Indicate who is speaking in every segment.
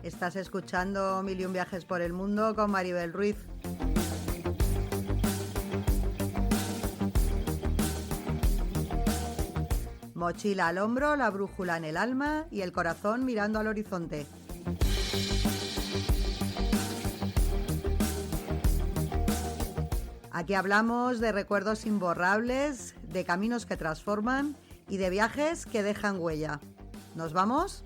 Speaker 1: Estás escuchando Mil y un viajes por el mundo con Maribel Ruiz. Mochila al hombro, la brújula en el alma y el corazón mirando al horizonte. Aquí hablamos de recuerdos imborrables, de caminos que transforman y de viajes que dejan huella. ¿Nos vamos?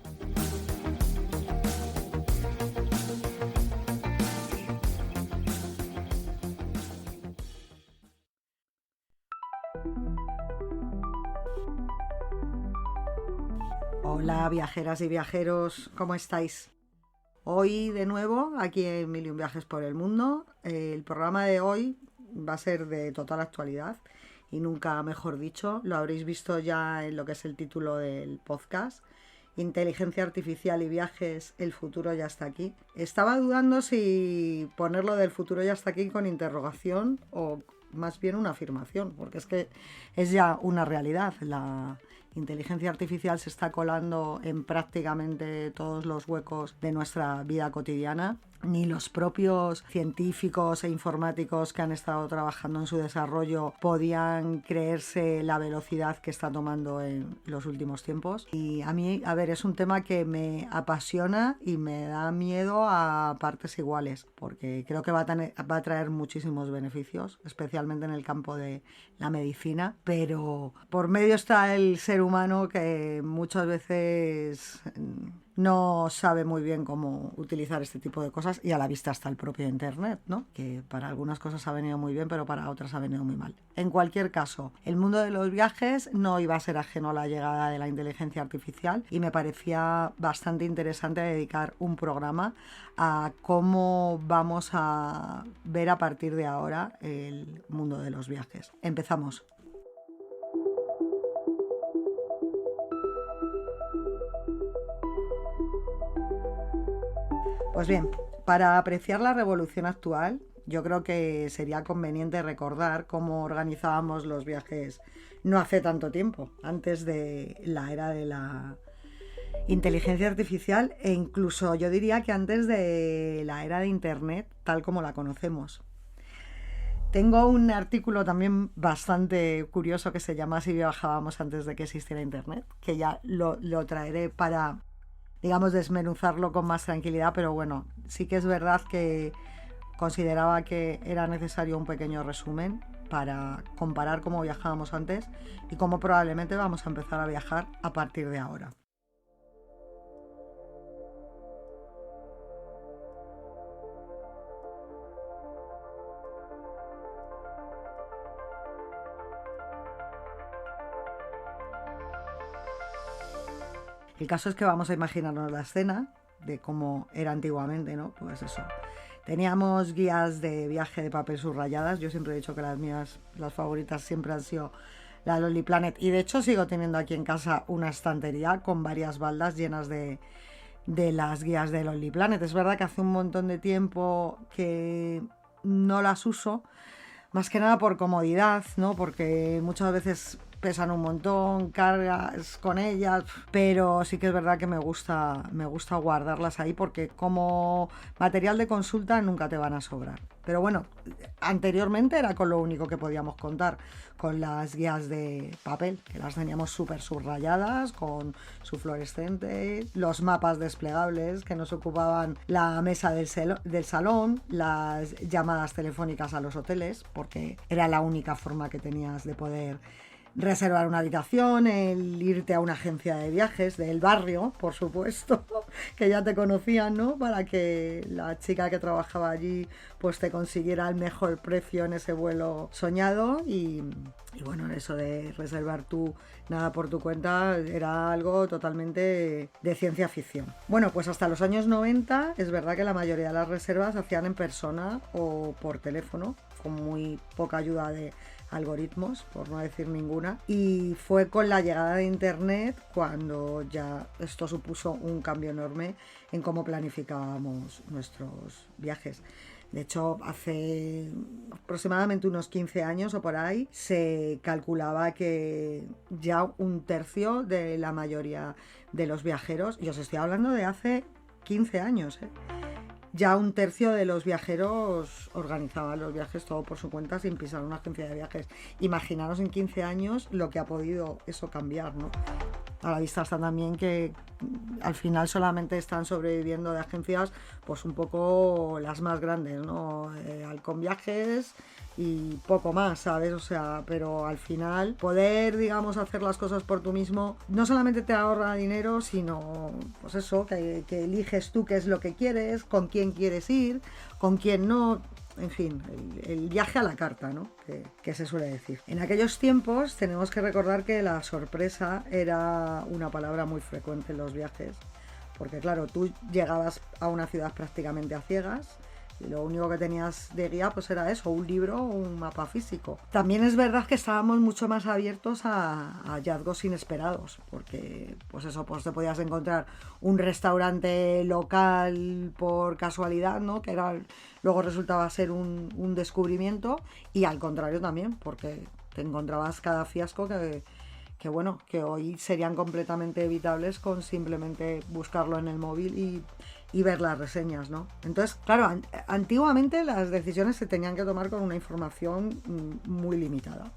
Speaker 1: Hola viajeras y viajeros, ¿cómo estáis? Hoy de nuevo aquí en Mil y un viajes por el mundo. El programa de hoy va a ser de total actualidad y nunca mejor dicho. Lo habréis visto ya en lo que es el título del podcast. Inteligencia artificial y viajes, el futuro ya está aquí. Estaba dudando si ponerlo del futuro ya está aquí con interrogación o más bien una afirmación, porque es que es ya una realidad. La inteligencia artificial se está colando en prácticamente todos los huecos de nuestra vida cotidiana. Ni los propios científicos e informáticos que han estado trabajando en su desarrollo podían creerse la velocidad que está tomando en los últimos tiempos. Y a mí, es un tema que me apasiona y me da miedo a partes iguales, porque creo que va a traer muchísimos beneficios, especialmente en el campo de la medicina, pero por medio está el ser humano que muchas veces no sabe muy bien cómo utilizar este tipo de cosas, y a la vista está el propio Internet, ¿no? Que para algunas cosas ha venido muy bien, pero para otras ha venido muy mal. En cualquier caso, el mundo de los viajes no iba a ser ajeno a la llegada de la inteligencia artificial y me parecía bastante interesante dedicar un programa a cómo vamos a ver a partir de ahora el mundo de los viajes. Empezamos. Pues bien, para apreciar la revolución actual, yo creo que sería conveniente recordar cómo organizábamos los viajes no hace tanto tiempo, antes de la era de la inteligencia artificial e incluso yo diría que antes de la era de Internet tal como la conocemos. Tengo un artículo también bastante curioso que se llama Si viajábamos antes de que existiera Internet, que ya lo traeré para, digamos, desmenuzarlo con más tranquilidad, pero bueno, sí que es verdad que consideraba que era necesario un pequeño resumen para comparar cómo viajábamos antes y cómo probablemente vamos a empezar a viajar a partir de ahora. El caso es que vamos a imaginarnos la escena de cómo era antiguamente, ¿no? Pues eso. Teníamos guías de viaje de papel subrayadas. Yo siempre he dicho que las mías, las favoritas, siempre han sido la Lonely Planet. Y de hecho sigo teniendo aquí en casa una estantería con varias baldas llenas de las guías de Lonely Planet. Es verdad que hace un montón de tiempo que no las uso, más que nada por comodidad, ¿no? Porque muchas veces pesan un montón, cargas con ellas, pero sí que es verdad que me gusta guardarlas ahí porque como material de consulta nunca te van a sobrar. Pero bueno, anteriormente era con lo único que podíamos contar, con las guías de papel, que las teníamos súper subrayadas, con su fluorescente, los mapas desplegables que nos ocupaban la mesa del salón, las llamadas telefónicas a los hoteles, porque era la única forma que tenías de poder reservar una habitación, el irte a una agencia de viajes del barrio, por supuesto, que ya te conocían, ¿no? Para que la chica que trabajaba allí pues te consiguiera el mejor precio en ese vuelo soñado y bueno, eso de reservar tú nada por tu cuenta era algo totalmente de ciencia ficción. Bueno, pues hasta los años 90 es verdad que la mayoría de las reservas se hacían en persona o por teléfono, con muy poca ayuda de algoritmos, por no decir ninguna, y fue con la llegada de Internet cuando ya esto supuso un cambio enorme en cómo planificábamos nuestros viajes. De hecho, hace aproximadamente unos 15 años o por ahí, se calculaba que ya un tercio de la mayoría de los viajeros, y os estoy hablando de hace 15 años, ya un tercio de los viajeros organizaban los viajes todo por su cuenta sin pisar una agencia de viajes. Imaginaros en 15 años lo que ha podido eso cambiar, ¿no? A la vista está también que al final solamente están sobreviviendo de agencias pues un poco las más grandes, ¿no? Halcón Viajes y poco más, ¿sabes? O sea, pero al final poder, digamos, hacer las cosas por tú mismo no solamente te ahorra dinero, sino pues eso, que eliges tú qué es lo que quieres, con quién quieres ir, con quién no. En fin, el viaje a la carta, ¿no? Que se suele decir. En aquellos tiempos tenemos que recordar que la sorpresa era una palabra muy frecuente en los viajes, porque claro, tú llegabas a una ciudad prácticamente a ciegas y lo único que tenías de guía pues era eso, un libro o un mapa físico. También es verdad que estábamos mucho más abiertos a hallazgos inesperados, porque pues eso, pues te podías encontrar un restaurante local por casualidad, ¿no? Que era, luego resultaba ser un descubrimiento, y al contrario también, porque te encontrabas cada fiasco que bueno, que hoy serían completamente evitables con simplemente buscarlo en el móvil y ver las reseñas, ¿no? Entonces, claro, antiguamente las decisiones se tenían que tomar con una información muy limitada.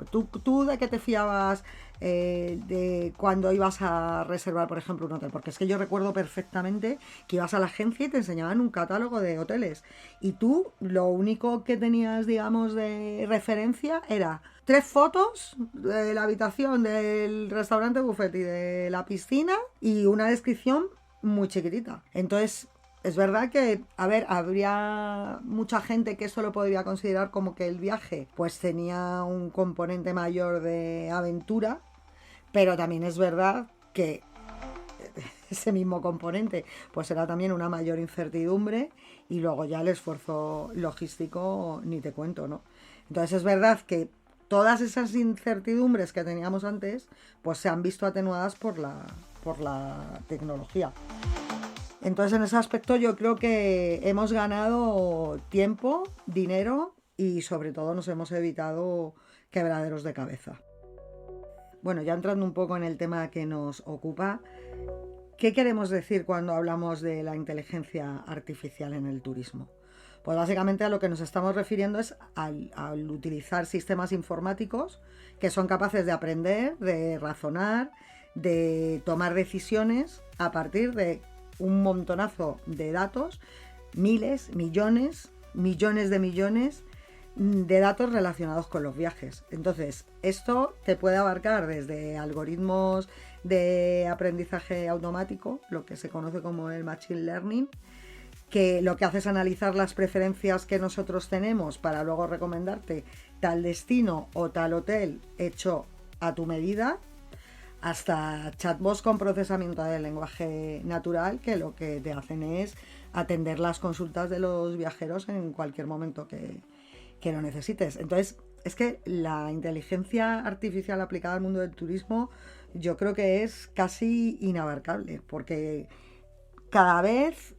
Speaker 1: ¿Tú de qué te fiabas de cuando ibas a reservar, por ejemplo, un hotel? Porque es que yo recuerdo perfectamente que ibas a la agencia y te enseñaban un catálogo de hoteles. Y tú lo único que tenías, digamos, de referencia era 3 fotos de la habitación del restaurante buffet y de la piscina y una descripción muy chiquitita. Entonces, es verdad que, a ver, habría mucha gente que eso lo podría considerar como que el viaje pues tenía un componente mayor de aventura, pero también es verdad que ese mismo componente pues era también una mayor incertidumbre, y luego ya el esfuerzo logístico ni te cuento, ¿no? Entonces es verdad que todas esas incertidumbres que teníamos antes pues se han visto atenuadas por la tecnología. Entonces, en ese aspecto yo creo que hemos ganado tiempo, dinero y sobre todo nos hemos evitado quebraderos de cabeza. Bueno, ya entrando un poco en el tema que nos ocupa, ¿qué queremos decir cuando hablamos de la inteligencia artificial en el turismo? Pues básicamente a lo que nos estamos refiriendo es al utilizar sistemas informáticos que son capaces de aprender, de razonar, de tomar decisiones a partir de un montonazo de datos, miles, millones de millones de datos relacionados con los viajes. Entonces, esto te puede abarcar desde algoritmos de aprendizaje automático, lo que se conoce como el machine learning, que lo que hace es analizar las preferencias que nosotros tenemos para luego recomendarte tal destino o tal hotel hecho a tu medida, hasta chatbots con procesamiento del lenguaje natural, que lo que te hacen es atender las consultas de los viajeros en cualquier momento que lo necesites. Entonces, es que la inteligencia artificial aplicada al mundo del turismo yo creo que es casi inabarcable, porque cada vez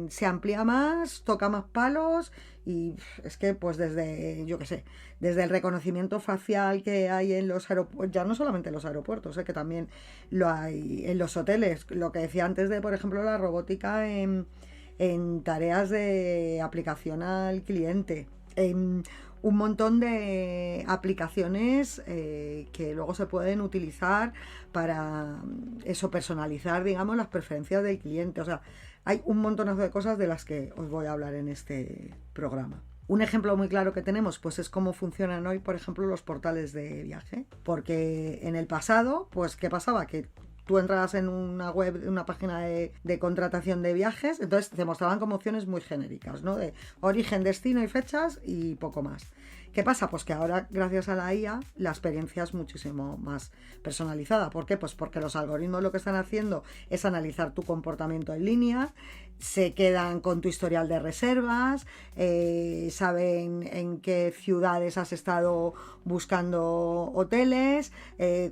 Speaker 1: se amplía más, toca más palos, y es que pues desde, yo qué sé, desde el reconocimiento facial que hay en los aeropuertos, ya no solamente en los aeropuertos, que también lo hay en los hoteles, lo que decía antes de, por ejemplo, la robótica en tareas de aplicación al cliente, en un montón de aplicaciones que luego se pueden utilizar para eso, personalizar, digamos, las preferencias del cliente. O sea, hay un montonazo de cosas de las que os voy a hablar en este programa. Un ejemplo muy claro que tenemos pues es cómo funcionan hoy, por ejemplo, los portales de viaje. Porque en el pasado, pues, ¿qué pasaba? Que tú entrabas en una web, en una página de contratación de viajes, entonces te mostraban como opciones muy genéricas, ¿no? De origen, destino y fechas y poco más. ¿Qué pasa? Pues que ahora, gracias a la IA, la experiencia es muchísimo más personalizada. ¿Por qué? Pues porque los algoritmos lo que están haciendo es analizar tu comportamiento en línea, se quedan con tu historial de reservas, saben en qué ciudades has estado buscando hoteles,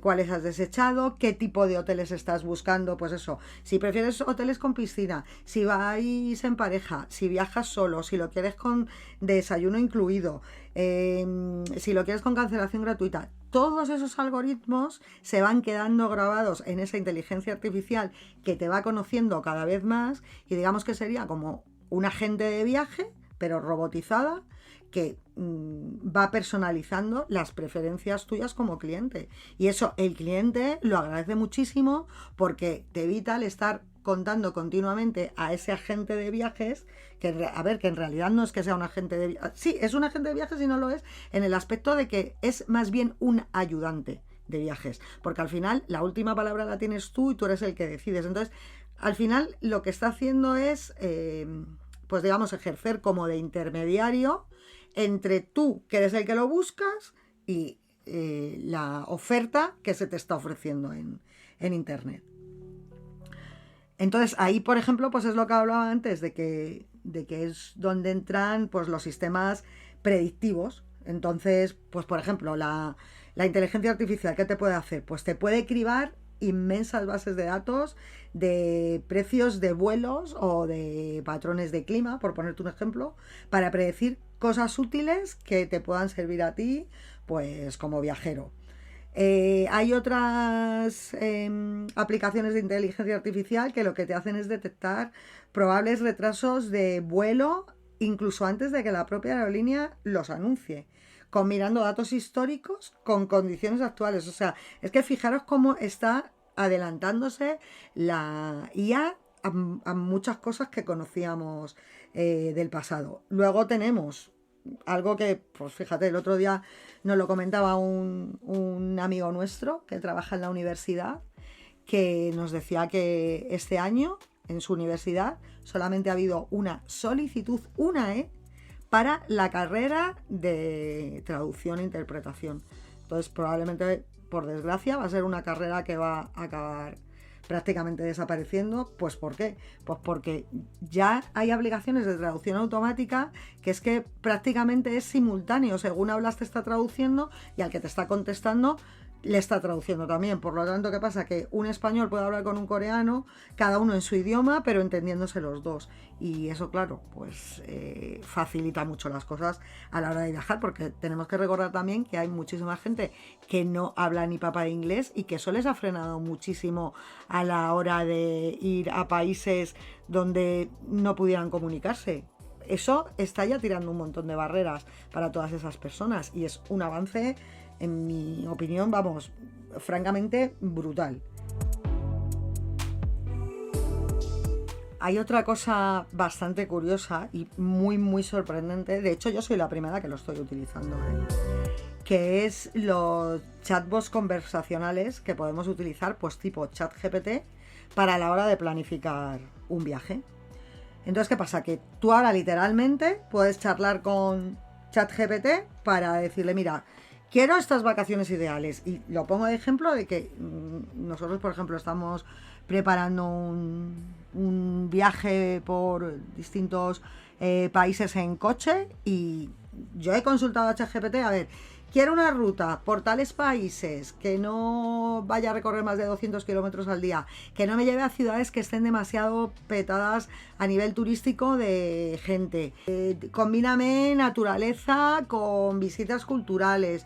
Speaker 1: cuáles has desechado, qué tipo de hoteles estás buscando, pues eso, si prefieres hoteles con piscina, si vais en pareja, si viajas solo, si lo quieres con desayuno incluido, si lo quieres con cancelación gratuita. Todos esos algoritmos se van quedando grabados en esa inteligencia artificial que te va conociendo cada vez más, y digamos que sería como un agente de viaje, pero robotizada, que va personalizando las preferencias tuyas como cliente. Y eso el cliente lo agradece muchísimo, porque te evita el estar contando continuamente a ese agente de viajes, que en realidad no es que sea un agente de viajes, sí, es un agente de viajes y no lo es en el aspecto de que es más bien un ayudante de viajes, porque al final la última palabra la tienes tú y tú eres el que decides. Entonces, al final lo que está haciendo es, pues digamos, ejercer como de intermediario entre tú, que eres el que lo buscas, y la oferta que se te está ofreciendo en Internet. Entonces ahí, por ejemplo, pues es lo que hablaba antes, de que es donde entran pues los sistemas predictivos. Entonces, pues por ejemplo, la inteligencia artificial, ¿qué te puede hacer? Pues te puede cribar inmensas bases de datos de precios de vuelos o de patrones de clima, por ponerte un ejemplo, para predecir cosas útiles que te puedan servir a ti, pues como viajero. Hay otras aplicaciones de inteligencia artificial que lo que te hacen es detectar probables retrasos de vuelo incluso antes de que la propia aerolínea los anuncie, combinando datos históricos con condiciones actuales. O sea, es que fijaros cómo está adelantándose la IA a muchas cosas que conocíamos del pasado. Luego tenemos algo que, pues fíjate, el otro día nos lo comentaba un amigo nuestro que trabaja en la universidad, que nos decía que este año en su universidad solamente ha habido una solicitud, para la carrera de traducción e interpretación. Entonces, probablemente, por desgracia, va a ser una carrera que va a acabar prácticamente desapareciendo. Pues ¿por qué? Pues porque ya hay aplicaciones de traducción automática que es que prácticamente es simultáneo. Según hablas te está traduciendo y al que te está contestando le está traduciendo también. Por lo tanto, ¿qué pasa? Que un español puede hablar con un coreano, cada uno en su idioma, pero entendiéndose los dos. Y eso, claro, pues facilita mucho las cosas a la hora de viajar, porque tenemos que recordar también que hay muchísima gente que no habla ni papa de inglés y que eso les ha frenado muchísimo a la hora de ir a países donde no pudieran comunicarse. Eso está ya tirando un montón de barreras para todas esas personas y es un avance, en mi opinión, vamos, francamente brutal. Hay otra cosa bastante curiosa y muy muy sorprendente, de hecho yo soy la primera que lo estoy utilizando, que es los chatbots conversacionales que podemos utilizar, pues tipo ChatGPT, para la hora de planificar un viaje. Entonces, ¿qué pasa? Que tú ahora literalmente puedes charlar con ChatGPT para decirle, mira, quiero estas vacaciones ideales. Y lo pongo de ejemplo de que nosotros, por ejemplo, estamos preparando un viaje por distintos países en coche, y yo he consultado a ChatGPT, a ver, quiero una ruta por tales países que no vaya a recorrer más de 200 kilómetros al día, que no me lleve a ciudades que estén demasiado petadas a nivel turístico de gente. Combíname naturaleza con visitas culturales,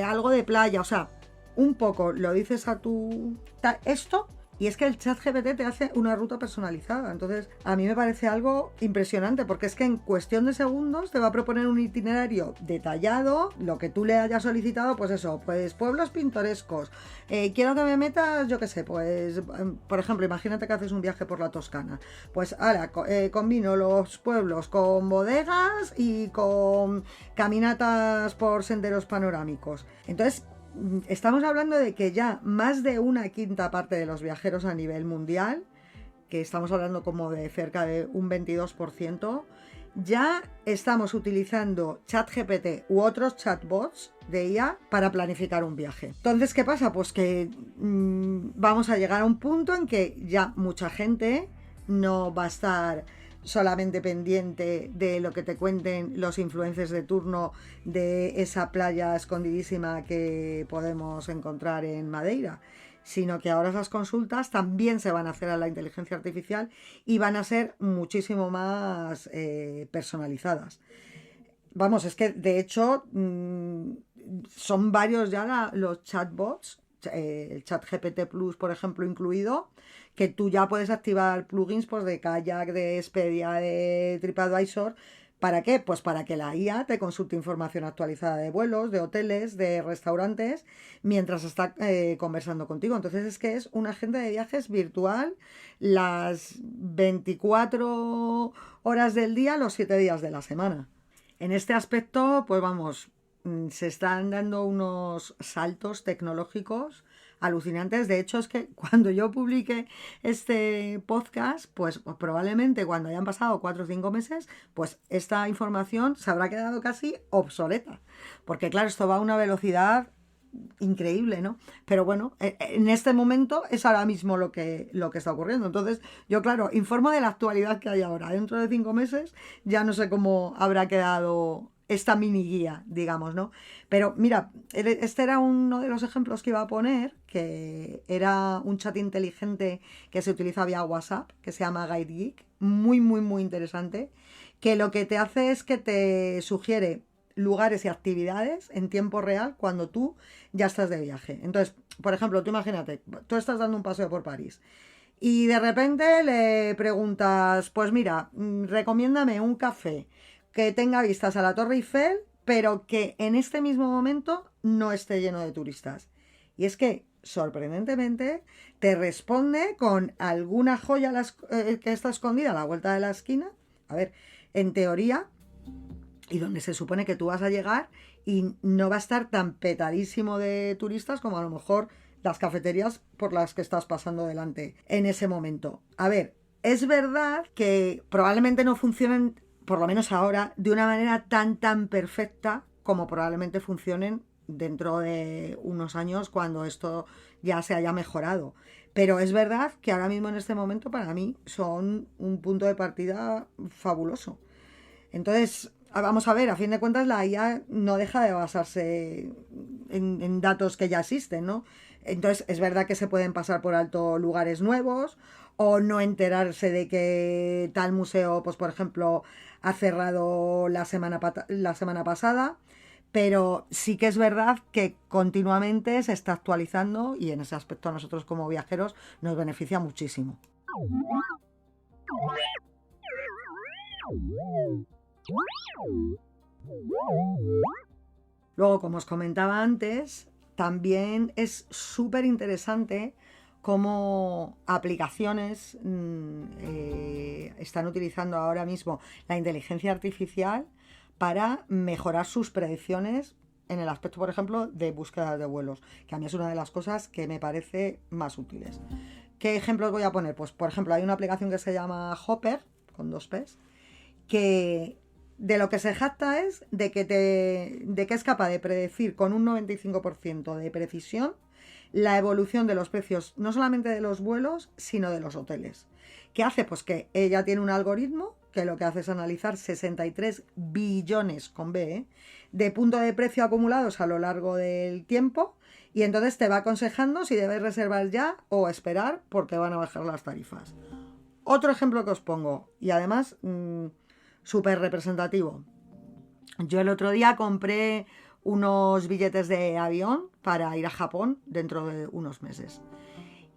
Speaker 1: algo de playa, o sea, un poco lo dices a tu... esto... Y es que el ChatGPT te hace una ruta personalizada. Entonces, a mí me parece algo impresionante, porque es que en cuestión de segundos te va a proponer un itinerario detallado, lo que tú le hayas solicitado, pues eso, pues pueblos pintorescos. Quiero que me metas, yo qué sé, pues, por ejemplo, imagínate que haces un viaje por la Toscana. Pues ahora combino los pueblos con bodegas y con caminatas por senderos panorámicos. Entonces, estamos hablando de que ya más de una quinta parte de los viajeros a nivel mundial, que estamos hablando como de cerca de un 22%, ya estamos utilizando ChatGPT u otros chatbots de IA para planificar un viaje. Entonces, ¿qué pasa? Pues que vamos a llegar a un punto en que ya mucha gente no va a estar solamente pendiente de lo que te cuenten los influencers de turno de esa playa escondidísima que podemos encontrar en Madeira, sino que ahora esas consultas también se van a hacer a la inteligencia artificial y van a ser muchísimo más personalizadas. Vamos, es que de hecho son varios ya los chatbots, el ChatGPT Plus, por ejemplo, incluido, que tú ya puedes activar plugins pues, de Kayak, de Expedia, de TripAdvisor. ¿Para qué? Pues para que la IA te consulte información actualizada de vuelos, de hoteles, de restaurantes, mientras está conversando contigo. Entonces es que es un agente de viajes virtual las 24 horas del día, los 7 días de la semana. En este aspecto, pues vamos, se están dando unos saltos tecnológicos alucinantes. De hecho, es que cuando yo publique este podcast, pues probablemente cuando hayan pasado 4 o 5 meses, pues esta información se habrá quedado casi obsoleta. Porque claro, esto va a una velocidad increíble, ¿no? Pero bueno, en este momento es ahora mismo lo que está ocurriendo. Entonces, yo, claro, informo de la actualidad que hay ahora. Dentro de 5 meses ya no sé cómo habrá quedado esta mini guía, digamos, ¿no? Pero mira, este era uno de los ejemplos que iba a poner, que era un chat inteligente que se utiliza vía WhatsApp, que se llama GuideGeek, muy, muy, muy interesante, que lo que te hace es que te sugiere lugares y actividades en tiempo real cuando tú ya estás de viaje. Entonces, por ejemplo, tú imagínate, tú estás dando un paseo por París y de repente le preguntas, pues mira, recomiéndame un café que tenga vistas a la Torre Eiffel, pero que en este mismo momento no esté lleno de turistas. Y es que, sorprendentemente, te responde con alguna joya que está escondida a la vuelta de la esquina. A ver, en teoría, y donde se supone que tú vas a llegar y no va a estar tan petadísimo de turistas como a lo mejor las cafeterías por las que estás pasando delante en ese momento. A ver, es verdad que probablemente no funcionen, por lo menos ahora, de una manera tan perfecta como probablemente funcionen dentro de unos años cuando esto ya se haya mejorado. Pero es verdad que ahora mismo en este momento para mí son un punto de partida fabuloso. Entonces, vamos a ver, a fin de cuentas la IA no deja de basarse en datos que ya existen, ¿no? Entonces, es verdad que se pueden pasar por alto lugares nuevos o no enterarse de que tal museo, pues por ejemplo, ha cerrado la semana pasada, pero sí que es verdad que continuamente se está actualizando y en ese aspecto a nosotros como viajeros nos beneficia muchísimo. Luego, como os comentaba antes, también es súper interesante cómo aplicaciones están utilizando ahora mismo la inteligencia artificial para mejorar sus predicciones en el aspecto, por ejemplo, de búsqueda de vuelos, que a mí es una de las cosas que me parece más útiles. ¿Qué ejemplos voy a poner? Pues, por ejemplo, hay una aplicación que se llama Hopper, con 2 P's, que de lo que se jacta es de que es capaz de predecir con un 95% de precisión la evolución de los precios, no solamente de los vuelos, sino de los hoteles. ¿Qué hace? Pues que ella tiene un algoritmo que lo que hace es analizar 63 billones con B, de puntos de precio acumulados a lo largo del tiempo, y entonces te va aconsejando si debes reservar ya o esperar porque van a bajar las tarifas. Otro ejemplo que os pongo, y además súper representativo. Yo el otro día compré unos billetes de avión para ir a Japón dentro de unos meses.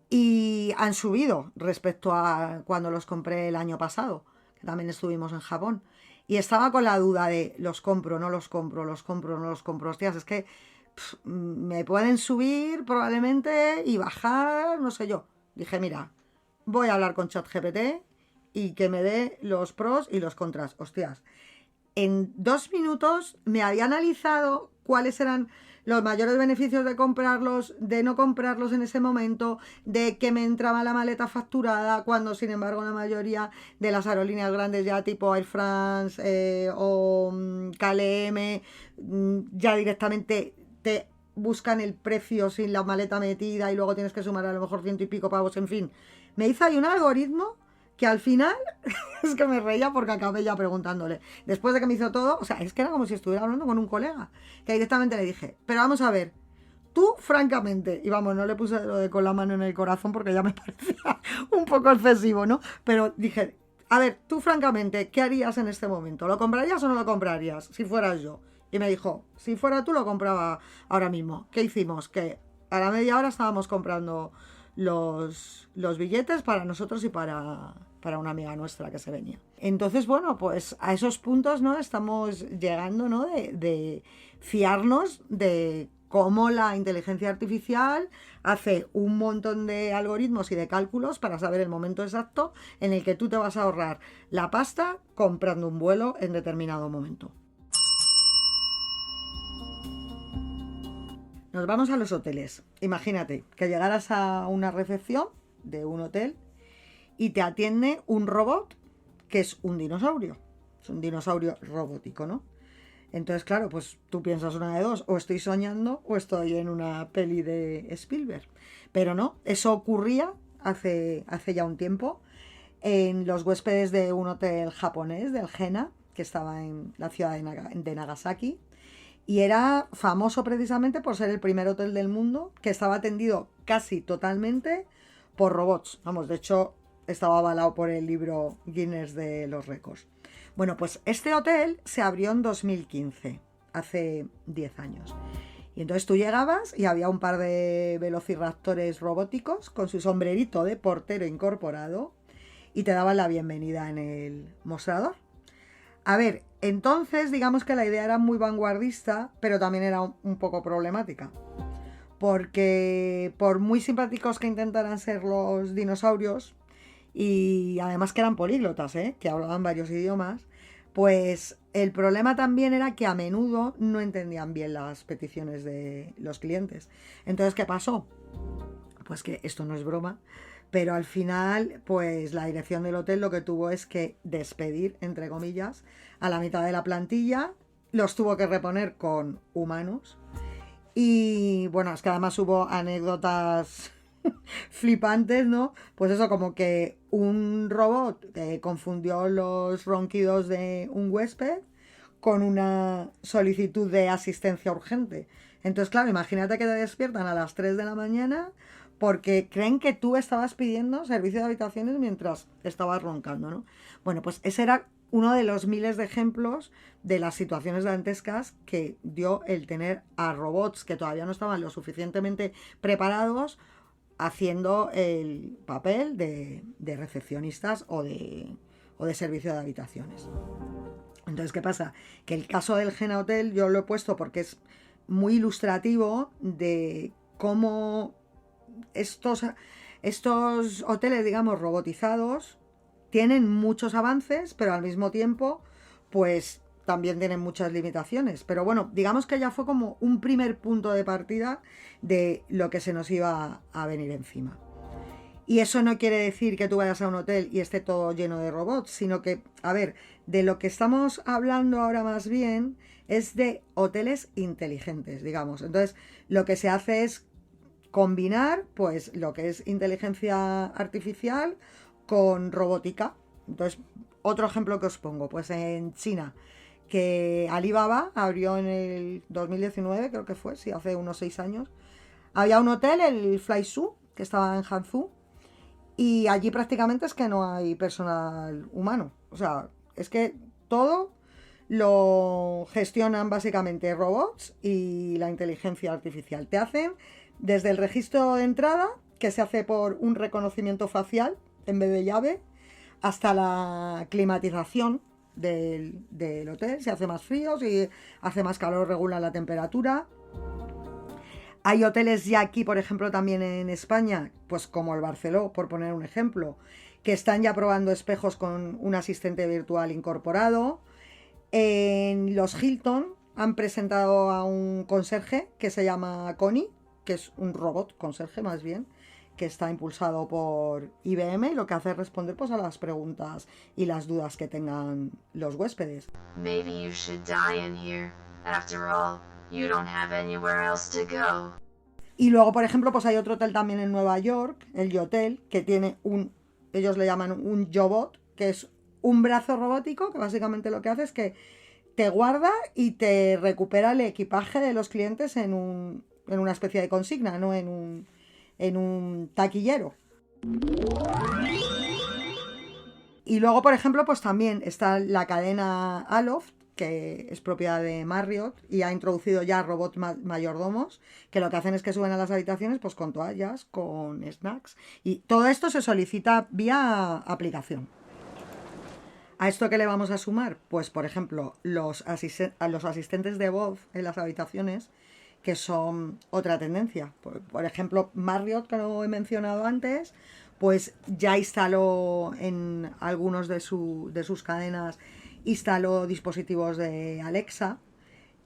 Speaker 1: Y han subido respecto a cuando los compré el año pasado, que también estuvimos en Japón. Y estaba con la duda de los compro, no los compro, los compro, no los compro. Hostias, es que me pueden subir probablemente y bajar, no sé yo. Dije, mira, voy a hablar con ChatGPT y que me dé los pros y los contras. Hostias, en 2 minutos me había analizado cuáles eran los mayores beneficios de no comprarlos en ese momento, de que me entraba la maleta facturada, cuando sin embargo la mayoría de las aerolíneas grandes ya tipo Air France o KLM ya directamente te buscan el precio sin la maleta metida y luego tienes que sumar a lo mejor 100 y pico pavos, en fin. Me hizo ahí un algoritmo que al final es que me reía porque acabé ya preguntándole. Después de que me hizo todo, o sea, es que era como si estuviera hablando con un colega, que directamente le dije, pero vamos a ver, tú francamente, y vamos, no le puse lo de con la mano en el corazón porque ya me parecía un poco excesivo, ¿no? Pero dije, a ver, tú francamente, ¿qué harías en este momento? ¿Lo comprarías o no lo comprarías si fueras yo? Y me dijo, si fuera tú lo compraba ahora mismo. ¿Qué hicimos? Que a la media hora estábamos comprando los billetes para nosotros y para una amiga nuestra que se venía. Entonces, bueno, pues a esos puntos, ¿no? Estamos llegando, ¿no? De fiarnos de cómo la inteligencia artificial hace un montón de algoritmos y de cálculos para saber el momento exacto en el que tú te vas a ahorrar la pasta comprando un vuelo en determinado momento. Nos vamos a los hoteles. Imagínate que llegaras a una recepción de un hotel y te atiende un robot que es un dinosaurio. Es un dinosaurio robótico, ¿no? Entonces, claro, pues tú piensas una de dos, o estoy soñando o estoy en una peli de Spielberg. Pero no, eso ocurría hace ya un tiempo en los huéspedes de un hotel japonés, del Hena, que estaba en la ciudad de Nagasaki. Y era famoso precisamente por ser el primer hotel del mundo que estaba atendido casi totalmente por robots. Vamos, de hecho, estaba avalado por el libro Guinness de los récords. Bueno, pues este hotel se abrió en 2015, hace 10 años. Y entonces tú llegabas y había un par de velociraptores robóticos con su sombrerito de portero incorporado y te daban la bienvenida en el mostrador. A ver, entonces digamos que la idea era muy vanguardista, pero también era un poco problemática. Porque por muy simpáticos que intentaran ser los dinosaurios, y además que eran políglotas, que hablaban varios idiomas, pues el problema también era que a menudo no entendían bien las peticiones de los clientes. Entonces, ¿qué pasó? Pues que esto no es broma, pero al final, pues la dirección del hotel lo que tuvo es que despedir, entre comillas, a la mitad de la plantilla, los tuvo que reponer con humanos. Y bueno, es que además hubo anécdotas flipantes, ¿no? Pues eso, como que un robot confundió los ronquidos de un huésped con una solicitud de asistencia urgente. Entonces, claro, imagínate que te despiertan a las 3 de la mañana porque creen que tú estabas pidiendo servicio de habitaciones mientras estabas roncando, ¿no? Bueno, pues ese era uno de los miles de ejemplos de las situaciones dantescas que dio el tener a robots que todavía no estaban lo suficientemente preparados haciendo el papel de recepcionistas o de servicio de habitaciones. Entonces, ¿qué pasa? Que el caso del Hena Hotel yo lo he puesto porque es muy ilustrativo de cómo estos hoteles, digamos, robotizados tienen muchos avances, pero al mismo tiempo, pues también tienen muchas limitaciones. Pero bueno, digamos que ya fue como un primer punto de partida de lo que se nos iba a venir encima. Y eso no quiere decir que tú vayas a un hotel y esté todo lleno de robots, sino que, a ver, de lo que estamos hablando ahora más bien es de hoteles inteligentes, digamos. Entonces, lo que se hace es combinar, pues, lo que es inteligencia artificial con robótica. Entonces, otro ejemplo que os pongo, pues en China, que Alibaba abrió en el 2019, creo que fue, sí, hace unos 6 años, había un hotel, el Flaisu, que estaba en Hangzhou, y allí prácticamente es que no hay personal humano. O sea, es que todo lo gestionan básicamente robots y la inteligencia artificial. Te hacen desde el registro de entrada, que se hace por un reconocimiento facial en vez de llave, hasta la climatización del hotel. Se hace más frío, si hace más calor regula la temperatura. Hay hoteles ya aquí, por ejemplo, también en España, pues como el Barceló, por poner un ejemplo, que están ya probando espejos con un asistente virtual incorporado. En los Hilton han presentado a un conserje que se llama Connie, que es un robot conserje más bien, que está impulsado por IBM y lo que hace es responder pues, a las preguntas y las dudas que tengan los huéspedes.
Speaker 2: Maybe you should die in here. After all, you don't have anywhere else to go.
Speaker 1: Y luego, por ejemplo, pues hay otro hotel también en Nueva York, el Yotel, que tiene ellos le llaman un Yobot, que es un brazo robótico que básicamente lo que hace es que te guarda y te recupera el equipaje de los clientes en una especie de consigna, no en un taquillero. Y luego, por ejemplo, pues también está la cadena Aloft, que es propiedad de Marriott y ha introducido ya robots mayordomos, que lo que hacen es que suben a las habitaciones pues con toallas, con snacks, y todo esto se solicita vía aplicación. ¿A esto qué le vamos a sumar? Pues, por ejemplo, los asistentes de voz en las habitaciones, que son otra tendencia. Por ejemplo, Marriott, que lo he mencionado antes, pues ya instaló en algunos de sus cadenas, instaló dispositivos de Alexa.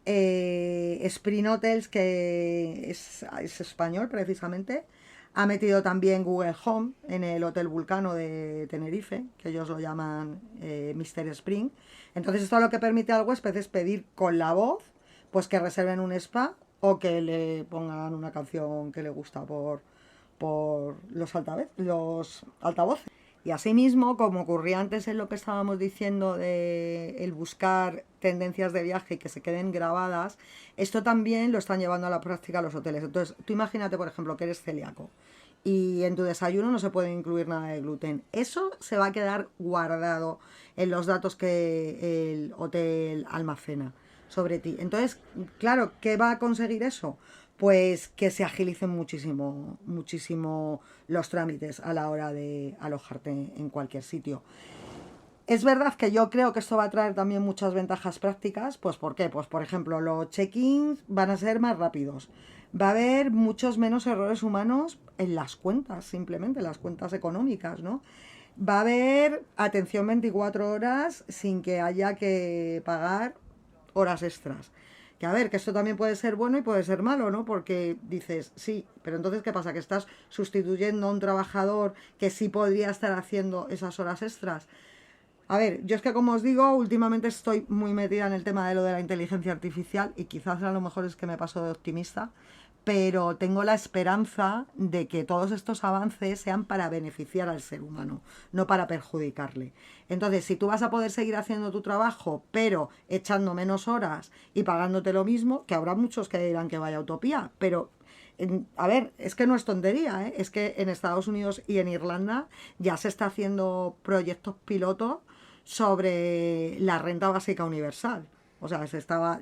Speaker 1: Spring Hotels, que es español precisamente, ha metido también Google Home en el Hotel Vulcano de Tenerife, que ellos lo llaman Mr. Spring. Entonces esto lo que permite al huésped es pedir con la voz pues que reserven un spa o que le pongan una canción que le gusta por los altavoces. Y asimismo, como ocurría antes en lo que estábamos diciendo de el buscar tendencias de viaje y que se queden grabadas, esto también lo están llevando a la práctica los hoteles. Entonces, tú imagínate, por ejemplo, que eres celíaco y en tu desayuno no se puede incluir nada de gluten. Eso se va a quedar guardado en los datos que el hotel almacena sobre ti. Entonces, claro, ¿qué va a conseguir eso? Pues que se agilicen muchísimo los trámites a la hora de alojarte en cualquier sitio. Es verdad que yo creo que esto va a traer también muchas ventajas prácticas. Pues ¿por qué? Pues por ejemplo, los check-ins van a ser más rápidos. Va a haber muchos menos errores humanos en las cuentas, simplemente, las cuentas económicas, ¿no? Va a haber atención 24 horas sin que haya que pagar horas extras. Que a ver, que esto también puede ser bueno y puede ser malo, ¿no? Porque dices, sí, pero entonces ¿qué pasa? Que estás sustituyendo a un trabajador que sí podría estar haciendo esas horas extras. A ver, yo es que como os digo, últimamente estoy muy metida en el tema de lo de la inteligencia artificial y quizás a lo mejor es que me paso de optimista, pero tengo la esperanza de que todos estos avances sean para beneficiar al ser humano, no para perjudicarle. Entonces, si tú vas a poder seguir haciendo tu trabajo, pero echando menos horas y pagándote lo mismo, que habrá muchos que dirán que vaya utopía, pero a ver, es que no es tontería, ¿eh? Es que en Estados Unidos y en Irlanda ya se está haciendo proyectos pilotos sobre la renta básica universal. O sea, se estaba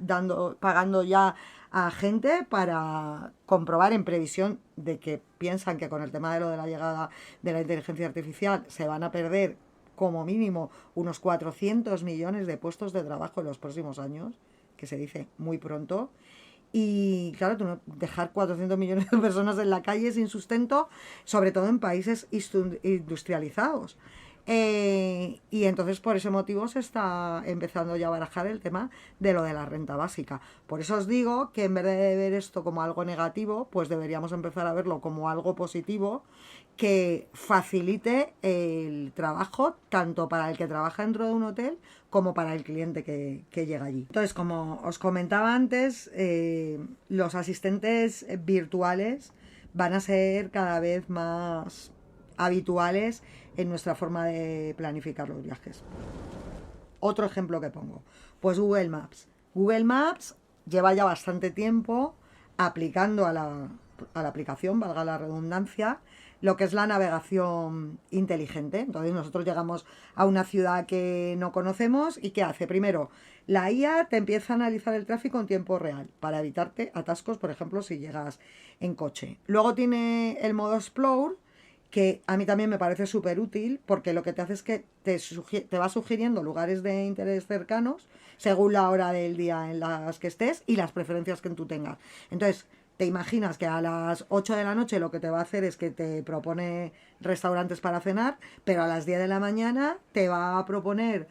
Speaker 1: pagando ya a gente para comprobar en previsión de que piensan que con el tema de lo de la llegada de la inteligencia artificial se van a perder como mínimo unos 400 millones de puestos de trabajo en los próximos años, que se dice muy pronto. Y claro, tú no dejar 400 millones de personas en la calle sin sustento, sobre todo en países industrializados. Y entonces por ese motivo se está empezando ya a barajar el tema de lo de la renta básica. Por eso os digo que en vez de ver esto como algo negativo, pues deberíamos empezar a verlo como algo positivo que facilite el trabajo tanto para el que trabaja dentro de un hotel como para el cliente que llega allí. Entonces, como os comentaba antes, los asistentes virtuales van a ser cada vez más habituales en nuestra forma de planificar los viajes. Otro ejemplo que pongo, pues Google Maps. Google Maps lleva ya bastante tiempo aplicando a la aplicación, valga la redundancia, lo que es la navegación inteligente. Entonces nosotros llegamos a una ciudad que no conocemos y ¿qué hace? Primero, la IA te empieza a analizar el tráfico en tiempo real para evitarte atascos, por ejemplo, si llegas en coche. Luego tiene el modo Explore, que a mí también me parece súper útil porque lo que te hace es que te va sugiriendo lugares de interés cercanos según la hora del día en las que estés y las preferencias que tú tengas. Entonces, te imaginas que a las 8 de la noche lo que te va a hacer es que te propone restaurantes para cenar, pero a las 10 de la mañana te va a proponer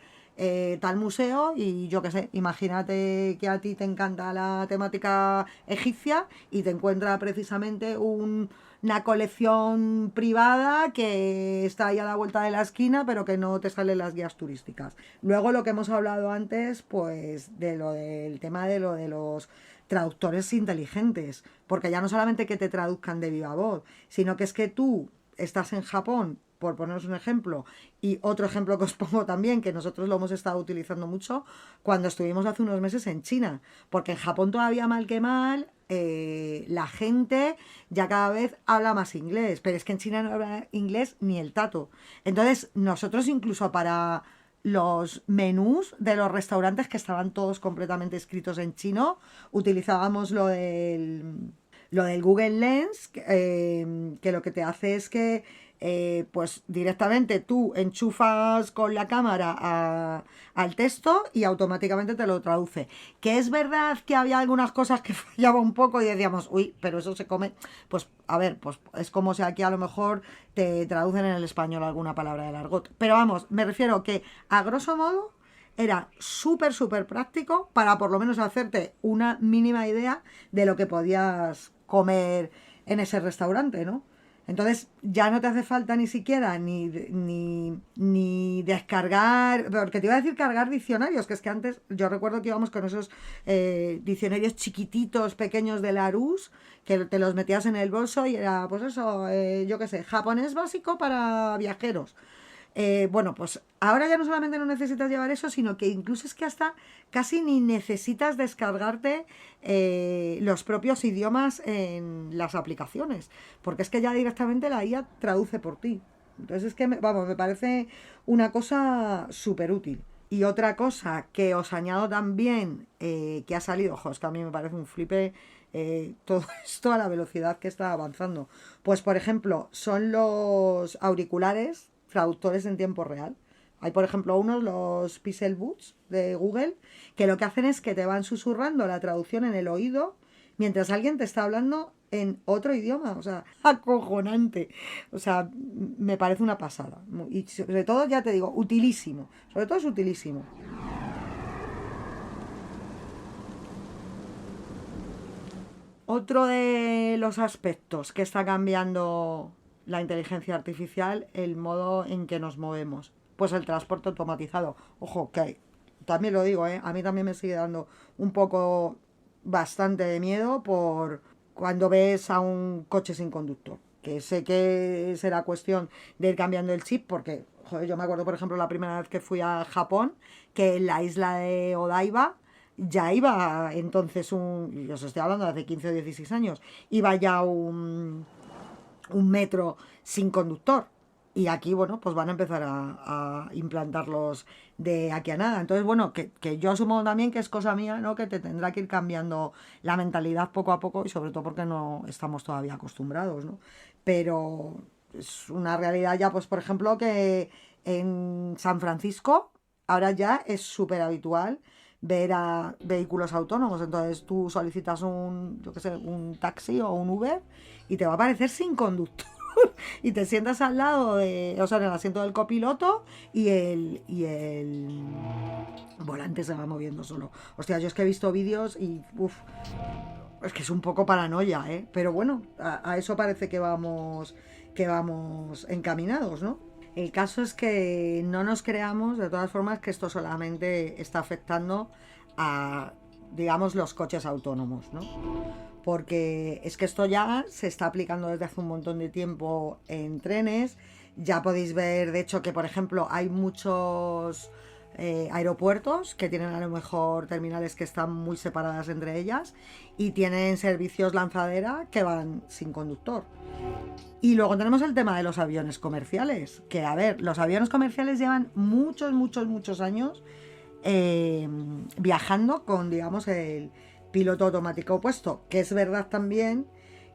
Speaker 1: tal museo y yo qué sé, imagínate que a ti te encanta la temática egipcia y te encuentra precisamente una colección privada que está ahí a la vuelta de la esquina, pero que no te salen las guías turísticas. Luego lo que hemos hablado antes, pues de lo del tema de lo de los traductores inteligentes, porque ya no solamente que te traduzcan de viva voz, sino que es que tú estás en Japón, por poneros un ejemplo, y otro ejemplo que os pongo también, que nosotros lo hemos estado utilizando mucho cuando estuvimos hace unos meses en China, porque en Japón todavía mal que mal, la gente ya cada vez habla más inglés, pero es que en China no habla inglés ni el tato. Entonces nosotros incluso para los menús de los restaurantes que estaban todos completamente escritos en chino, utilizábamos lo del Google Lens, que lo que te hace es que pues directamente tú enchufas con la cámara al texto y automáticamente te lo traduce. Que es verdad que había algunas cosas que fallaba un poco y decíamos, uy, pero eso se come. Pues a ver, pues es como si aquí a lo mejor te traducen en el español alguna palabra del argot. Pero vamos, me refiero que a grosso modo era súper, súper práctico para por lo menos hacerte una mínima idea de lo que podías comer en ese restaurante, ¿no? Entonces ya no te hace falta ni siquiera ni descargar, porque te iba a decir cargar diccionarios, que es que antes yo recuerdo que íbamos con esos diccionarios chiquititos, pequeños de Larousse, que te los metías en el bolso y era pues eso, yo qué sé, japonés básico para viajeros. Bueno, pues ahora ya no solamente no necesitas llevar eso, sino que incluso es que hasta casi ni necesitas descargarte los propios idiomas en las aplicaciones, porque es que ya directamente la IA traduce por ti. Entonces es que, vamos, me parece una cosa súper útil. Y otra cosa que os añado también, que ha salido, ojo, es que a mí me parece un flipe todo esto a la velocidad que está avanzando. Pues, por ejemplo, son los auriculares traductores en tiempo real. Hay, por ejemplo, unos, los Pixel Buds de Google, que lo que hacen es que te van susurrando la traducción en el oído mientras alguien te está hablando en otro idioma. O sea, acojonante. O sea, me parece una pasada. Y sobre todo, ya te digo, utilísimo. Sobre todo es utilísimo. Otro de los aspectos que está cambiando la inteligencia artificial, el modo en que nos movemos. Pues el transporte automatizado. Ojo, que también lo digo, a mí también me sigue dando un poco bastante de miedo por cuando ves a un coche sin conductor. Que sé que será cuestión de ir cambiando el chip porque, joder, yo me acuerdo, por ejemplo, la primera vez que fui a Japón, que en la isla de Odaiba ya iba entonces yo os estoy hablando de hace 15 o 16 años, iba ya un metro sin conductor. Y aquí, bueno, pues van a empezar a implantarlos de aquí a nada. Entonces, bueno, que yo asumo también que es cosa mía, ¿no? Que te tendrá que ir cambiando la mentalidad poco a poco y sobre todo porque no estamos todavía acostumbrados, ¿no? Pero es una realidad ya, pues, por ejemplo, que en San Francisco ahora ya es súper habitual ver a vehículos autónomos. Entonces tú solicitas yo qué sé, un taxi o un Uber y te va a aparecer sin conductor. Y te sientas al lado o sea, en el asiento del copiloto y el volante se va moviendo solo. Hostia, yo es que he visto vídeos y es que es un poco paranoia, ¿eh? Pero bueno, a eso parece que vamos encaminados, ¿no? El caso es que no nos creamos, de todas formas, que esto solamente está afectando a, digamos, los coches autónomos, ¿no? Porque es que esto ya se está aplicando desde hace un montón de tiempo en trenes. Ya podéis ver, de hecho, que por ejemplo hay muchos aeropuertos que tienen a lo mejor terminales que están muy separadas entre ellas y tienen servicios lanzadera que van sin conductor. Y luego tenemos el tema de los aviones comerciales, que a ver, los aviones comerciales llevan muchos, muchos, muchos años viajando con, digamos, el piloto automático puesto, que es verdad también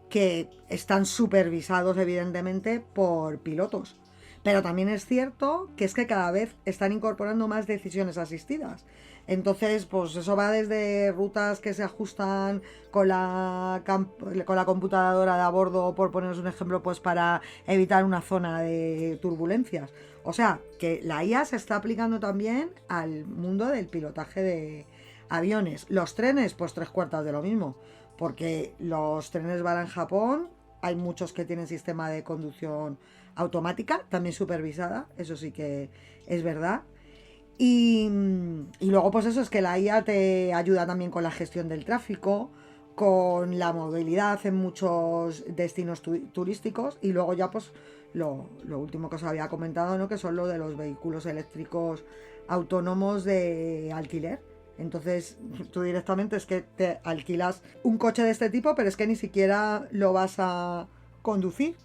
Speaker 1: que están supervisados evidentemente por pilotos, Pero también es cierto que es que cada vez están incorporando más decisiones asistidas. Entonces, pues eso va desde rutas que se ajustan con la computadora de a bordo, por poneros un ejemplo, pues para evitar una zona de turbulencias. O sea, que la IA se está aplicando también al mundo del pilotaje de aviones. Los trenes, pues 3/4 de lo mismo, porque los trenes van en Japón, hay muchos que tienen sistema de conducción automática, también supervisada, eso sí que es verdad. Y luego pues eso es que la IA te ayuda también con la gestión del tráfico, con la movilidad en muchos destinos turísticos y luego ya pues lo último que os había comentado, ¿no? Que son lo de los vehículos eléctricos autónomos de alquiler. Entonces tú directamente es que te alquilas un coche de este tipo, pero es que ni siquiera lo vas a conducir.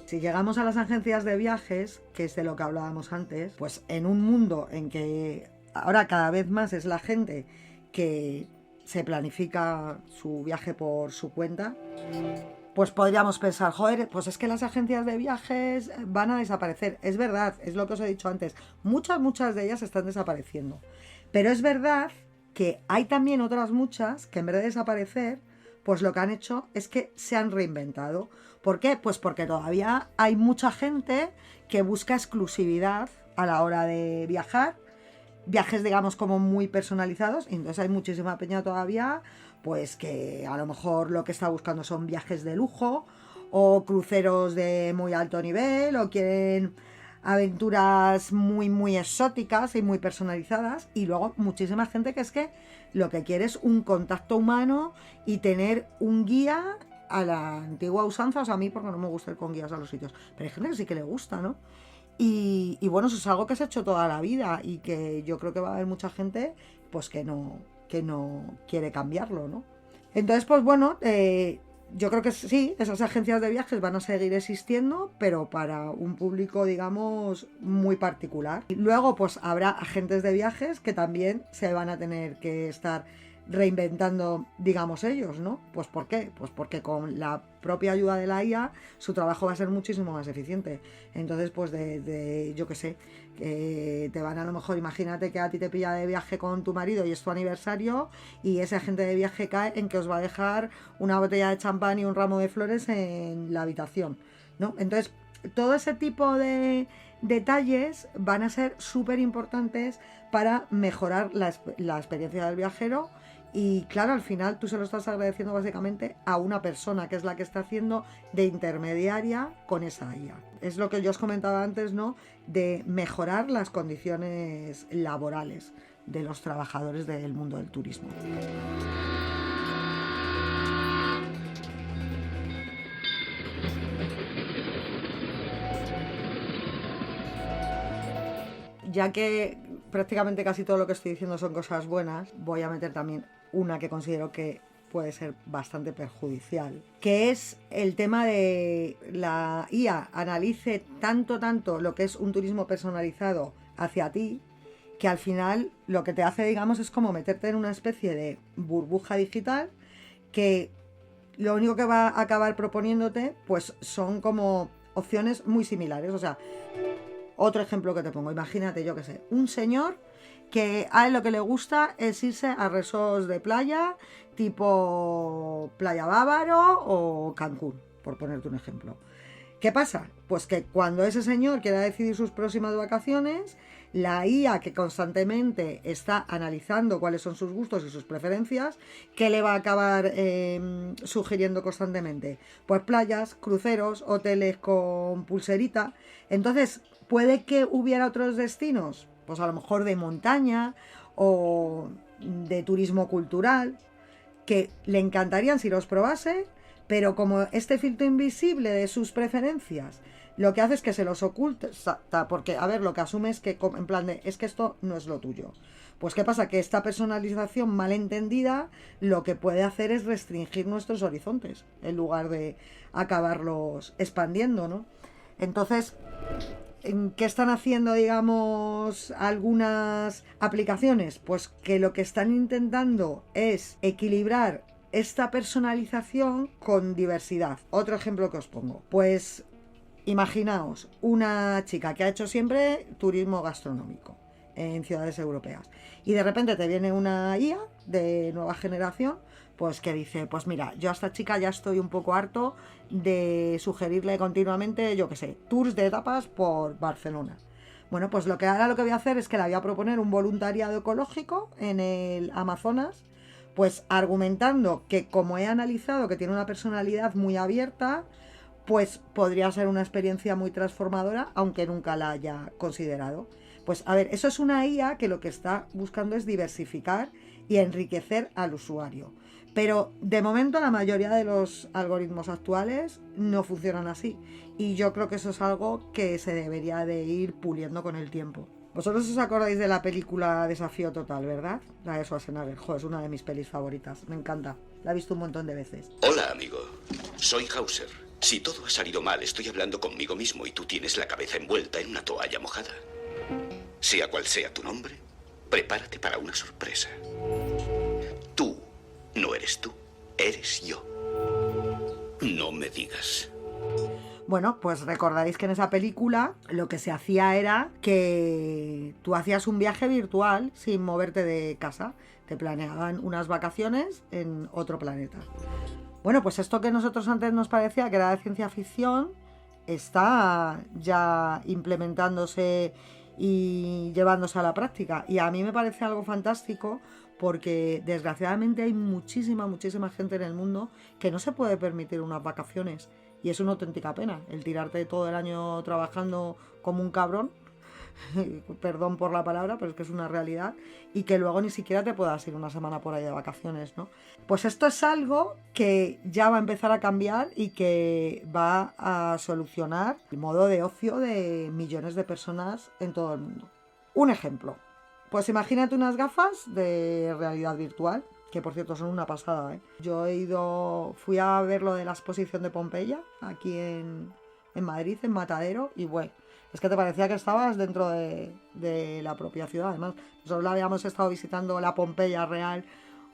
Speaker 1: Si llegamos a las agencias de viajes, que es de lo que hablábamos antes, pues en un mundo en que ahora cada vez más es la gente que se planifica su viaje por su cuenta, pues podríamos pensar, joder, pues es que las agencias de viajes van a desaparecer. Es verdad, es lo que os he dicho antes, muchas de ellas están desapareciendo. Pero es verdad que hay también otras muchas que en vez de desaparecer, pues lo que han hecho es que se han reinventado. ¿Por qué? Pues porque todavía hay mucha gente que busca exclusividad a la hora de viajar, viajes digamos como muy personalizados, y entonces hay muchísima peña todavía pues que a lo mejor lo que está buscando son viajes de lujo o cruceros de muy alto nivel o quieren aventuras muy exóticas y muy personalizadas, y luego muchísima gente que es que lo que quiere es un contacto humano y tener un guía a la antigua usanza. O sea, a mí porque no me gusta ir con guías a los sitios, pero hay gente que sí que le gusta, ¿no? Y bueno, eso es algo que se ha hecho toda la vida y que yo creo que va a haber mucha gente pues que no quiere cambiarlo, ¿no? Entonces, pues bueno, yo creo que sí, esas agencias de viajes van a seguir existiendo, pero para un público, digamos, muy particular. Y luego, pues habrá agentes de viajes que también se van a tener que estar reinventando, digamos, ellos, ¿no? Pues ¿por qué? Pues porque con la propia ayuda de la IA su trabajo va a ser muchísimo más eficiente. Entonces, pues yo qué sé, que te van a lo mejor, imagínate que a ti te pilla de viaje con tu marido y es tu aniversario y ese agente de viaje cae en que os va a dejar una botella de champán y un ramo de flores en la habitación, ¿no? Entonces, todo ese tipo de detalles van a ser súper importantes para mejorar la experiencia del viajero. Y claro, al final tú se lo estás agradeciendo básicamente a una persona que es la que está haciendo de intermediaria con esa IA. Es lo que yo os comentaba antes, ¿no? De mejorar las condiciones laborales de los trabajadores del mundo del turismo. Ya que prácticamente casi todo lo que estoy diciendo son cosas buenas, voy a meter también una que considero que puede ser bastante perjudicial, que es el tema de la IA analice tanto lo que es un turismo personalizado hacia ti, que al final lo que te hace, digamos, es como meterte en una especie de burbuja digital que lo único que va a acabar proponiéndote pues son como opciones muy similares. O sea, otro ejemplo que te pongo, imagínate, yo que sé, un señor que a él lo que le gusta es irse a resorts de playa tipo Playa Bávaro o Cancún, por ponerte un ejemplo. ¿Qué pasa? Pues que cuando ese señor quiera decidir sus próximas vacaciones, la IA que constantemente está analizando cuáles son sus gustos y sus preferencias, ¿qué le va a acabar sugiriendo constantemente? Pues playas, cruceros, hoteles con pulserita. Entonces, puede que hubiera otros destinos, pues a lo mejor de montaña o de turismo cultural, que le encantarían si los probase, pero como este filtro invisible de sus preferencias lo que hace es que se los oculta, porque, a ver, lo que asume es que, en plan de, es que esto no es lo tuyo. Pues, ¿qué pasa? Que esta personalización mal entendida lo que puede hacer es restringir nuestros horizontes, en lugar de acabarlos expandiendo, ¿no? Entonces, ¿Qué están haciendo, digamos, algunas aplicaciones? Pues que lo que están intentando es equilibrar esta personalización con diversidad. Otro ejemplo que os pongo. Pues imaginaos una chica que ha hecho siempre turismo gastronómico en ciudades europeas y de repente te viene una IA de nueva generación pues que dice, pues mira, yo a esta chica ya estoy un poco harto de sugerirle continuamente, yo qué sé, tours de etapas por Barcelona. Bueno, pues lo que voy a hacer es que le voy a proponer un voluntariado ecológico en el Amazonas, pues argumentando que como he analizado que tiene una personalidad muy abierta, pues podría ser una experiencia muy transformadora, aunque nunca la haya considerado. Pues a ver, eso es una IA que lo que está buscando es diversificar y enriquecer al usuario. Pero de momento la mayoría de los algoritmos actuales no funcionan así. Y yo creo que eso es algo que se debería de ir puliendo con el tiempo. Vosotros os acordáis de la película Desafío Total, ¿verdad? La de Schwarzenegger. Jo, es una de mis pelis favoritas. Me encanta. La he visto un montón de veces.
Speaker 3: Hola, amigo. Soy Hauser. Si todo ha salido mal, estoy hablando conmigo mismo y tú tienes la cabeza envuelta en una toalla mojada. Sea cual sea tu nombre, prepárate para una sorpresa. Tú no eres tú, eres yo. No me digas.
Speaker 1: Bueno, pues recordaréis que en esa película lo que se hacía era que tú hacías un viaje virtual sin moverte de casa. Te planeaban unas vacaciones en otro planeta. Bueno, pues esto que nosotros antes nos parecía que era de ciencia ficción está ya implementándose y llevándose a la práctica. Y a mí me parece algo fantástico porque desgraciadamente hay muchísima gente en el mundo que no se puede permitir unas vacaciones. Y es una auténtica pena el tirarte todo el año trabajando como un cabrón, perdón por la palabra, pero es que es una realidad, y que luego ni siquiera te puedas ir una semana por ahí de vacaciones, ¿no? Pues esto es algo que ya va a empezar a cambiar y que va a solucionar el modo de ocio de millones de personas en todo el mundo. Un ejemplo, pues imagínate unas gafas de realidad virtual, que por cierto son una pasada, ¿eh? Yo fui a ver lo de la exposición de Pompeya, aquí en Madrid, en Matadero, y bueno, es que te parecía que estabas dentro de la propia ciudad. Además, nosotros la habíamos estado visitando la Pompeya real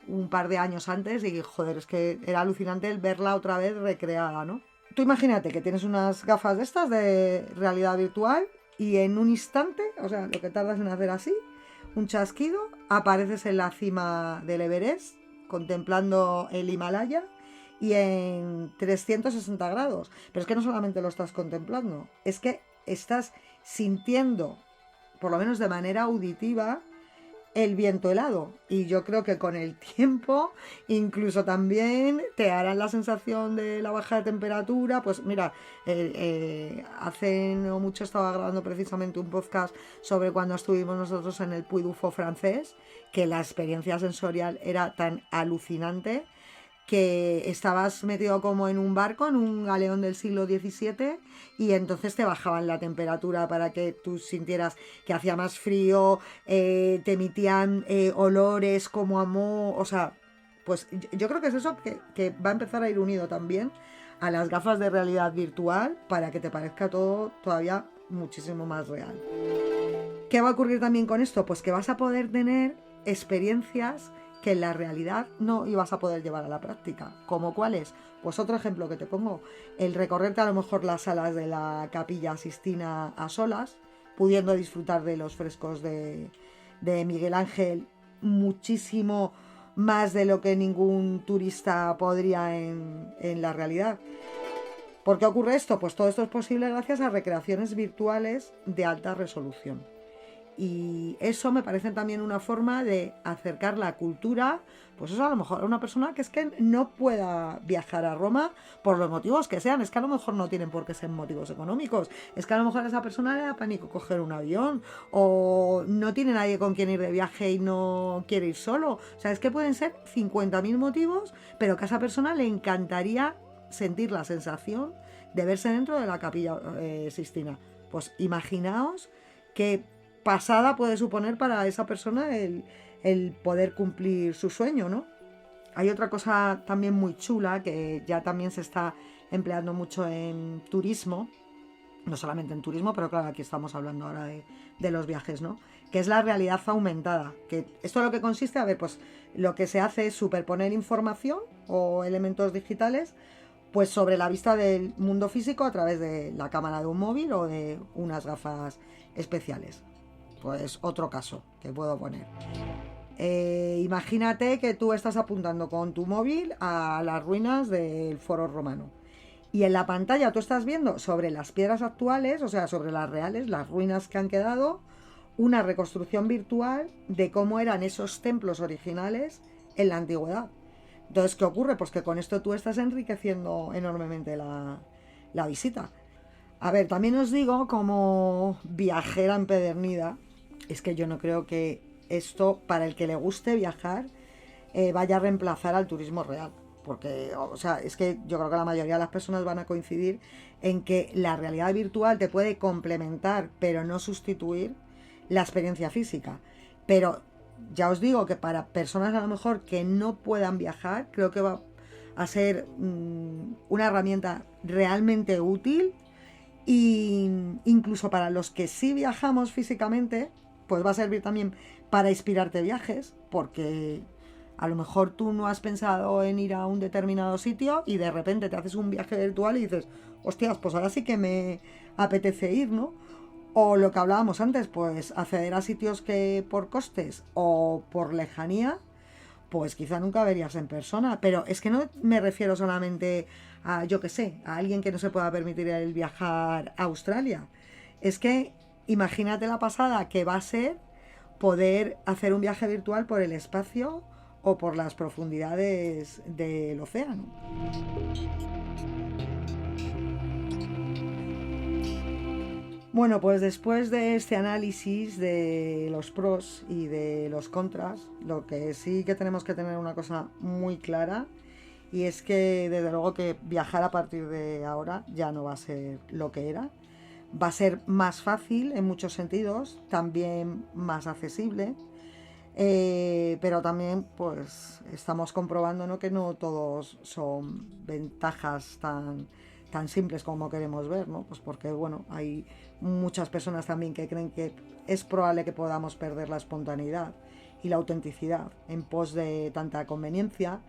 Speaker 1: un par de años antes y, joder, es que era alucinante el verla otra vez recreada, ¿no? Tú imagínate que tienes unas gafas de estas de realidad virtual y en un instante, o sea, lo que tardas en hacer así, un chasquido, apareces en la cima del Everest, contemplando el Himalaya, y en 360 grados. Pero es que no solamente lo estás contemplando, es que estás sintiendo, por lo menos de manera auditiva, el viento helado. Y yo creo que con el tiempo incluso también te harán la sensación de la baja de temperatura. Pues mira, hace no mucho estaba grabando precisamente un podcast sobre cuando estuvimos nosotros en el Puy du Fou francés, que la experiencia sensorial era tan alucinante que estabas metido como en un barco, en un galeón del siglo XVII, y entonces te bajaban la temperatura para que tú sintieras que hacía más frío, te emitían olores como a moho, o sea, pues yo creo que es eso que va a empezar a ir unido también a las gafas de realidad virtual para que te parezca todo todavía muchísimo más real. ¿Qué va a ocurrir también con esto? Pues que vas a poder tener experiencias que en la realidad no ibas a poder llevar a la práctica. ¿Como cuáles? Pues otro ejemplo que te pongo, el recorrerte a lo mejor las salas de la Capilla Sixtina a solas, pudiendo disfrutar de los frescos de Miguel Ángel muchísimo más de lo que ningún turista podría en la realidad. ¿Por qué ocurre esto? Pues todo esto es posible gracias a recreaciones virtuales de alta resolución. Y eso me parece también una forma de acercar la cultura, pues eso a lo mejor a una persona que es que no pueda viajar a Roma por los motivos que sean. Es que a lo mejor no tienen por qué ser motivos económicos. Es que a lo mejor a esa persona le da pánico coger un avión o no tiene nadie con quien ir de viaje y no quiere ir solo. O sea, es que pueden ser 50.000 motivos, pero que a esa persona le encantaría sentir la sensación de verse dentro de la Capilla Sixtina. Pues imaginaos que pasada puede suponer para esa persona el poder cumplir su sueño, ¿no? Hay otra cosa también muy chula que ya también se está empleando mucho en turismo, no solamente en turismo, pero claro, aquí estamos hablando ahora de los viajes, ¿no? Que es la realidad aumentada. Que esto lo que consiste, a ver, pues lo que se hace es superponer información o elementos digitales pues sobre la vista del mundo físico a través de la cámara de un móvil o de unas gafas especiales. Pues otro caso que puedo poner. Imagínate que tú estás apuntando con tu móvil a las ruinas del Foro Romano. Y en la pantalla tú estás viendo sobre las piedras actuales, o sea, sobre las reales, las ruinas que han quedado, una reconstrucción virtual de cómo eran esos templos originales en la antigüedad. Entonces, ¿qué ocurre? Pues que con esto tú estás enriqueciendo enormemente la visita. A ver, también os digo, como viajera empedernida, es que yo no creo que esto, para el que le guste viajar, vaya a reemplazar al turismo real. Porque, o sea, es que yo creo que la mayoría de las personas van a coincidir en que la realidad virtual te puede complementar, pero no sustituir la experiencia física. Pero ya os digo que para personas a lo mejor que no puedan viajar, creo que va a ser una herramienta realmente útil, y incluso para los que sí viajamos físicamente, pues va a servir también para inspirarte viajes, porque a lo mejor tú no has pensado en ir a un determinado sitio y de repente te haces un viaje virtual y dices, hostias, pues ahora sí que me apetece ir, ¿no? O lo que hablábamos antes, pues acceder a sitios que por costes o por lejanía, pues quizá nunca verías en persona. Pero es que no me refiero solamente a, yo qué sé, a alguien que no se pueda permitir el viajar a Australia. Es que imagínate la pasada que va a ser poder hacer un viaje virtual por el espacio o por las profundidades del océano. Bueno, pues después de este análisis de los pros y de los contras, lo que sí que tenemos que tener una cosa muy clara, y es que desde luego que viajar a partir de ahora ya no va a ser lo que era. Va a ser más fácil en muchos sentidos, también más accesible, pero también pues estamos comprobando, ¿no?, que no todos son ventajas tan simples como queremos ver, ¿no? Pues porque, bueno, hay muchas personas también que creen que es probable que podamos perder la espontaneidad y la autenticidad en pos de tanta conveniencia,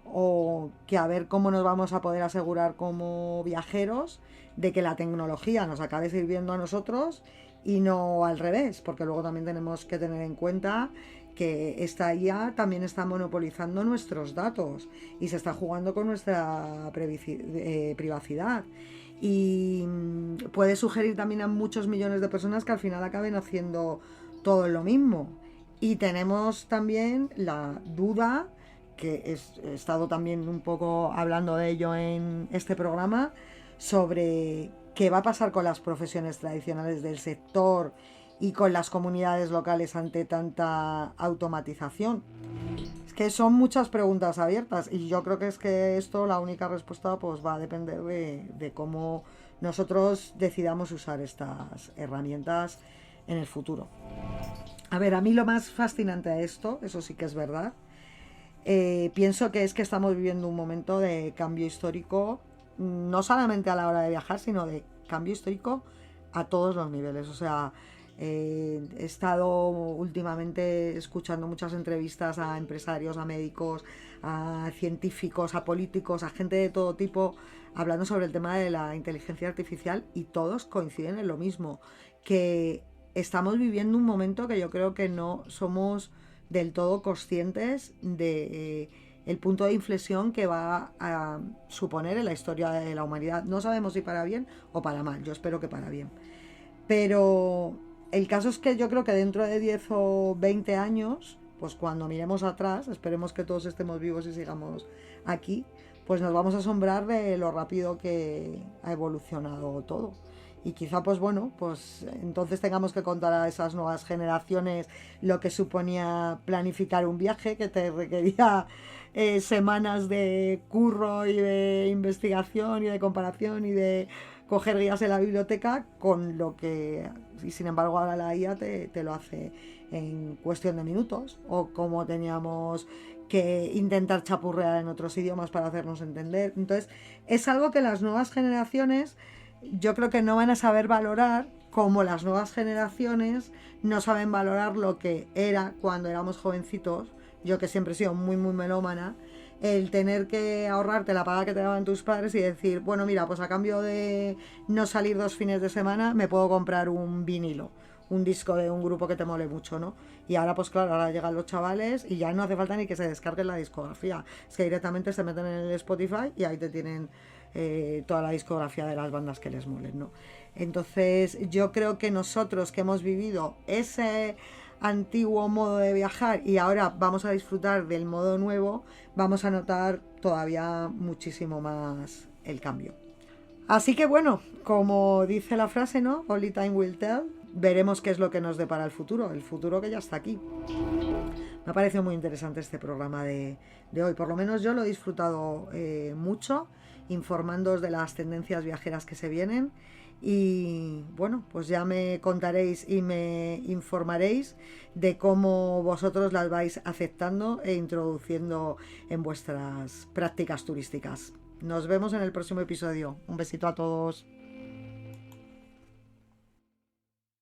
Speaker 1: o que a ver cómo nos vamos a poder asegurar como viajeros de que la tecnología nos acabe sirviendo a nosotros y no al revés, porque luego también tenemos que tener en cuenta que esta IA también está monopolizando nuestros datos y se está jugando con nuestra privacidad, y puede sugerir también a muchos millones de personas que al final acaben haciendo todo lo mismo. Y tenemos también la duda, que he estado también un poco hablando de ello en este programa, sobre qué va a pasar con las profesiones tradicionales del sector y con las comunidades locales ante tanta automatización. Es que son muchas preguntas abiertas, y yo creo que es que esto, la única respuesta pues va a depender de cómo nosotros decidamos usar estas herramientas en el futuro. A ver, a mí lo más fascinante de esto, eso sí que es verdad, pienso que es que estamos viviendo un momento de cambio histórico, no solamente a la hora de viajar, sino de cambio histórico a todos los niveles. O sea, he estado últimamente escuchando muchas entrevistas a empresarios, a médicos, a científicos, a políticos, a gente de todo tipo, hablando sobre el tema de la inteligencia artificial, y todos coinciden en lo mismo, que estamos viviendo un momento que yo creo que no somos del todo conscientes de el punto de inflexión que va a suponer en la historia de la humanidad. No sabemos si para bien o para mal, yo espero que para bien. Pero el caso es que yo creo que dentro de 10 o 20 años, pues cuando miremos atrás, esperemos que todos estemos vivos y sigamos aquí, pues nos vamos a asombrar de lo rápido que ha evolucionado todo. Y quizá, pues bueno, pues entonces tengamos que contar a esas nuevas generaciones lo que suponía planificar un viaje, que te requería semanas de curro y de investigación y de comparación y de coger guías en la biblioteca, con lo que, y sin embargo ahora la IA te lo hace en cuestión de minutos, o como teníamos que intentar chapurrear en otros idiomas para hacernos entender. Entonces es algo que las nuevas generaciones yo creo que no van a saber valorar como las nuevas generaciones no saben valorar lo que era cuando éramos jovencitos. Yo que siempre he sido muy melómana, el tener que ahorrarte la paga que te daban tus padres y decir, bueno, mira, pues a cambio de no salir 2 fines de semana me puedo comprar un vinilo, un disco de un grupo que te mole mucho, ¿no? Y ahora pues claro, ahora llegan los chavales y ya no hace falta ni que se descarguen la discografía, es que directamente se meten en el Spotify y ahí te tienen toda la discografía de las bandas que les molen, ¿no? Entonces yo creo que nosotros que hemos vivido ese antiguo modo de viajar y ahora vamos a disfrutar del modo nuevo, vamos a notar todavía muchísimo más el cambio. Así que bueno, como dice la frase, ¿no? Only time will tell. Veremos qué es lo que nos depara el futuro que ya está aquí. Me ha parecido muy interesante este programa de hoy, por lo menos yo lo he disfrutado mucho, informándoos de las tendencias viajeras que se vienen. Y bueno, pues ya me contaréis y me informaréis de cómo vosotros las vais aceptando e introduciendo en vuestras prácticas turísticas. Nos vemos en el próximo episodio. Un besito a todos.